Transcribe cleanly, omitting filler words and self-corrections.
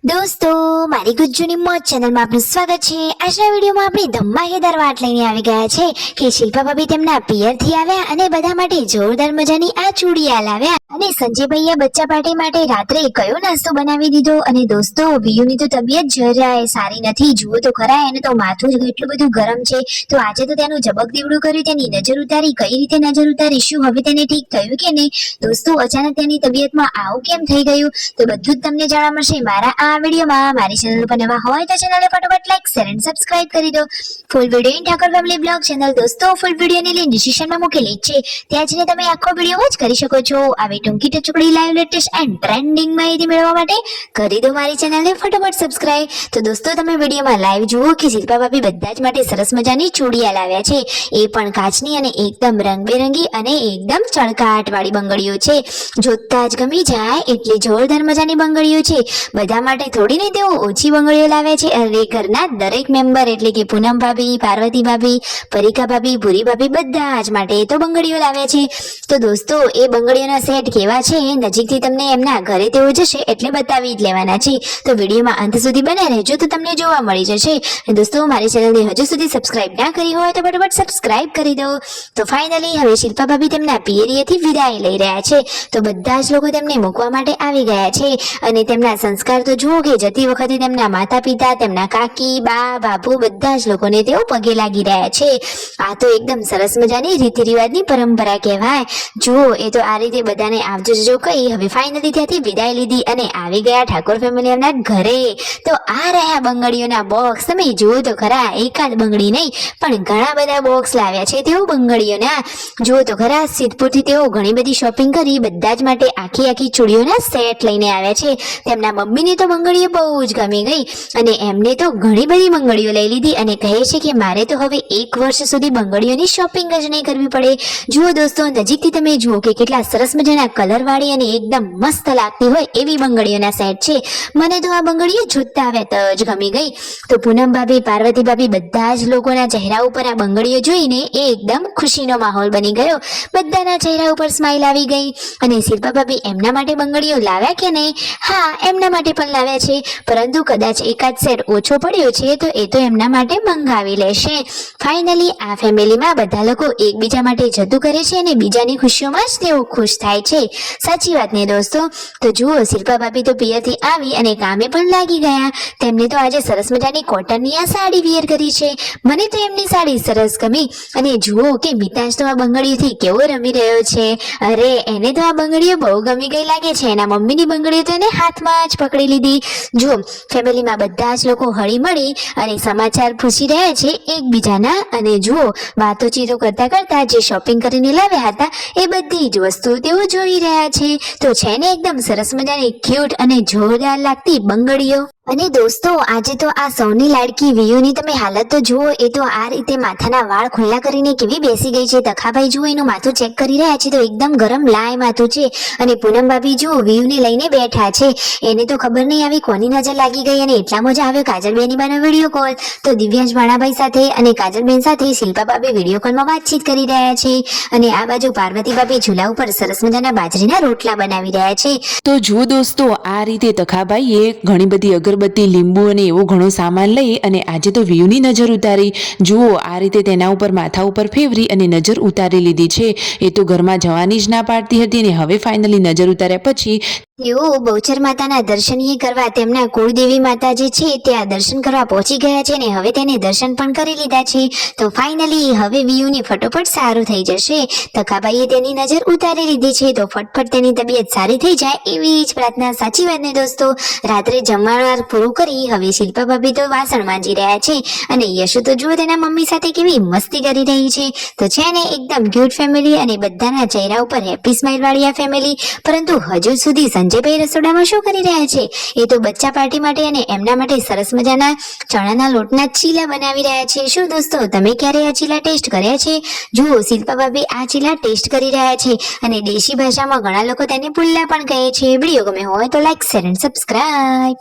દોસ્તો મારી ગુજ્જુની મોજ ચેનલમાં આપનું સ્વાગત છે। આજના વિડીયોમાં આપણે ધમાકેદાર વાત લઈને આવી ગયા છે કે શિલ્પા ભાભી તેમના પિયરથી આવ્યા અને બધા માટે જોરદાર મજાની આ ચૂડિયા લાવ્યા અને સંજયભાઈએ બચ્ચા પાર્ટી માટે રાત્રે કયો નાસ્તો બનાવી દીધો। અને દોસ્તો વિયુની તો તબિયત જરાય સારી નથી, જુઓ તો ખરા, એને તો માથું જ એટલું બધું ગરમ છે। તો આજે તો તેનું જબક દીવડું કર્યું, તેની નજર ઉતારી, કઈ રીતે નજર ઉતારી, શું હવે તેને ઠીક થયું કે નહીં? દોસ્તો અચાનક તેની તબિયતમાં આવું કેમ થઈ ગયું તો બધું જ તમને જાણવા મળશે મારા આ વિડીયોમાં। મારી ચેનલ પર નવા હોય તો ચેનલને ફટાફટ લાઈક શેર અને સબસ્ક્રાઇબ કરી દો। Full video in Thakor family blog channel દોસ્તો ફૂલ વિડીયોની લિંક ડિસ્ક્રિપ્શનમાં મૂકેલી છે, ત્યાં જઈને તમે આખો વિડીયો વોચ કરી શકો છો। આવી ટૂંકી ટચુકડી લાઈવ લેટેસ્ટ એન્ડ ટ્રેન્ડિંગ માહિતી મેળવવા માટે કરી દો મારી ચેનલને ફટાફટ સબસ્ક્રાઇબ। તો દોસ્તો તમે વિડીયોમાં લાઈવ જુઓ કે શિલ્પા ભાભી બધા જ માટે સરસ મજાની ચૂડિયા લાવ્યા છે, એ પણ કાચની અને એકદમ રંગબેરંગી અને એકદમ ચળકાટ વાળી બંગડીઓ છે। જોતા જ ગમી જાય એટલી જોરદાર મજાની બંગડીઓ છે। બધા માટે થોડી ને તેઓ ઓછી બંગડીઓ લાવે છે અને ઘરના દરેક મેમ્બર એટલે કે પૂનમ ભાભી, પાર્વતી ભાભી, પરિકા ભાભી, ભૂરી ભાભી બધા જ માટે તો બંગડીઓ લાવે છે। તો દોસ્તો એ બંગડીઓના સેટ કેવા છે નજીકથી તમને એમના ઘરે તેઓ જશે એટલે બતાવી જ લેવાના છે, તો વિડીયોમાં અંત સુધી બને રહેજો તો તમને જોવા મળી જશે। દોસ્તો મારી ચેનલને હજુ સુધી સબસ્ક્રાઇબ ના કરી હોય તો ફટાફટ સબસ્ક્રાઇબ કરી દો। તો ફાઇનલી હવે શિલ્પા ભાભી તેમના પિયરીએથી વિદાય લઈ રહ્યા છે, તો બધા જ લોકો તેમને મૂકવા માટે આવી ગયા છે અને તેમના સંસ્કાર તો જુઓ કે જતી વખતે તેમના માતા પિતા, તેમના કાકી, બા, બાપુ બધા જ લોકોને તેઓ પગે લાગી રહ્યા છે। આ તો એકદમ સરસ મજાની રીતિ રિવાજની પરંપરા કહેવાય। જુઓ એ તો આ રીતે બધાને આવજો જજો કહી હવે ફાઇનલી ત્યાંથી વિદાય લીધી અને આવી ગયા ઠાકોર ફેમિલી એમના ઘરે। તો આ રહ્યા બંગડીઓના બોક્સ, તમે જુઓ તો ખરા, એકાદ બંગડી નહીં પણ ઘણા બધા બોક્સ લાવ્યા છે તેઓ બંગડીઓના। જુઓ તો ખરા, સિદ્ધપુરથી તેઓ ઘણી બધી શોપિંગ કરી બધા જ માટે આખી આખી ચૂડીઓના સેટ લઈને આવ્યા છે। તેમના મમ્મીને તો બંગડીઓ બહુ જ ગમી ગઈ અને એમને તો ઘણી બધી બંગડીઓ લઈ લીધી અને કહે છે કે મારે તો હવે 1 વર્ષ સુધી બંગડીઓની શોપિંગ જ નહીં કરવી પડે। જુઓ દોસ્તો નજીકથી તમે જુઓ કે કેટલા સરસ મજાના કલરવાળી અને એકદમ મસ્ત લાગતી હોય એવી બંગડીઓના સેટ છે। મને તો આ બંગડીઓ જોતા વેત જ ગમી ગઈ। તો પૂનમ ભાભી, પાર્વતી ભાભી બધા જ લોકોના ચહેરા ઉપર આ બંગડીઓ જોઈને એકદમ ખુશીનો માહોલ બની ગયો, બધાના ચહેરા ઉપર સ્માઈલ આવી ગઈ। અને શિલ્પા ભાભી એમના માટે બંગડીઓ લાવ્યા કે નહીં? હા, એમના માટે પણ લાવ્યા છે, પરંતુ કદાચ એકાદ સેટ ઓછો પડ્યો છે તો એ તો એમના માટે મંગાવી લેશે। ફાઇનલી આ ફેમિલીમાં બધા લોકો એકબીજા માટે જતું કરે છે અને બીજાની ખુશીઓમાં જ તેઓ ખુશ થાય છે, સાચી વાત ને દોસ્તો? તો જુઓ શિલ્પા ભાભી તો પિયરથી આવી અને કામે પણ લાગી ગયા। તેમને તો આજે સરસ મજાની કોટનની આ સાડી વિયર કરી છે, મને તો એમની સાડી સરસ ગમી। અને જુઓ કે મિતાજ તો આ બંગડીઓથી કેવો રમી રહ્યો છે, અરે એને તો આ બંગડીઓ બહુ ગમી ગઈ લાગે છે, એના મમ્મીની બંગડીઓ તો એને હાથમાં જ પકડી લીધી। જો ફેમિલીમાં બધા જ લોકો હળી મળી અને સમાચાર પૂછી રહ્યા છે એકબીજાના અને જુઓ વાતોચીતો કરતા કરતા જે શોપિંગ કરીને લાવ્યા હતા એ બધી જ વસ્તુ તેઓ જોઈ રહ્યા છે। તો છે ને એકદમ સરસ મજાની ક્યુટ અને જોરદાર લાગતી બંગડીઓ। અને દોસ્તો આજે તો આ સૌની લાડકી વિયુની તમે હાલત તો જુઓ, એ તો આ રીતે માથાના વાળ ખુલ્લા કરીને કેવી બેસી ગઈ છે। તખાભાઈ જુઓ એનું માથું ચેક કરી રહ્યા છે તો એકદમ ગરમ લાય માથું છે અને પૂનમ ભાભી જુઓ વિયુને લઈને બેઠા છે, એને તો ખબર નહીં આવી કોની નજર લાગી ગઈ અને એટલા મજા આવ્યો કાજલબેની બાનો વિડીયો કોલ। તો દિવ્યાંશ ભાણાભાઈ સાથે અને કાજલબેન સાથે શિલ્પા ભાભી વિડીયો કોલમાં વાતચીત કરી રહ્યા છે અને આ બાજુ પાર્વતી ભાભી ચૂલા ઉપર સરસ મજાના બાજરીના રોટલા બનાવી રહ્યા છે। તો જુઓ દોસ્તો આ રીતે તખાભાઈએ ઘણી બધી અગરબત્તી, લીંબુ અને એવો ઘણો સામાન લઈ અને આજે તો વિયુની નજર ઉતારી। જુઓ આ રીતે તેના ઉપર માથા ઉપર ફેરવી અને નજર ઉતારી લીધી છે, એ તો ઘરમાં જવાની જ ના પાડતી હતી અને હવે ફાઇનલી નજર ઉતાર્યા પછી તેઓ બહુચર માતાના દર્શન કરવા તેમના કુળદેવી માતા જે છે ત્યાં દર્શન કરવા પહોંચી ગયા છે ને હવે તેને દર્શન પણ કરી લીધા છે। તો ફાઇનલી હવે વિયુને ફટોફટ સારું થઈ જશે, તકાભાઈએ તેની નજર ઉતારી લીધી છે તો ફટફટ તેની તબિયત સારી થઈ જાય એવી જ પ્રાર્થના, સાચી વાત ને દોસ્તો? રાત્રે જમણવાર પૂરું કરી હવે શિલ્પા ભાભી તો વાસણ માંજી રહ્યા છે અને યશુ તો જુઓ તેના મમ્મી સાથે કેવી મસ્તી કરી રહી છે। તો છે ને એકદમ ક્યુટ ફેમિલી અને બધાના ચહેરા ઉપર હેપી સ્માઈલ વાળી આ ફેમિલી। પરંતુ હજુ સુધી સંજયભાઈ રસોડામાં શું કરી રહ્યા છે? એ તો બચ્ચા પાર્ટી માટે અને એમના માટે સરસ મજાના ચણાના લોટના ચીલા બનાવી રહ્યા છે। શું દોસ્તો તમે ક્યારે આ ચીલા ટેસ્ટ કર્યા છે? જુઓ શિલ્પા ભાભી આ ચીલા ટેસ્ટ કરી રહ્યા છે અને દેશી ભાષામાં ઘણા લોકો તેને પુલ્લા પણ કહે છે। વિડીયો ગમે હોય તો લાઈક શેર અને સબસ્ક્રાઇબ।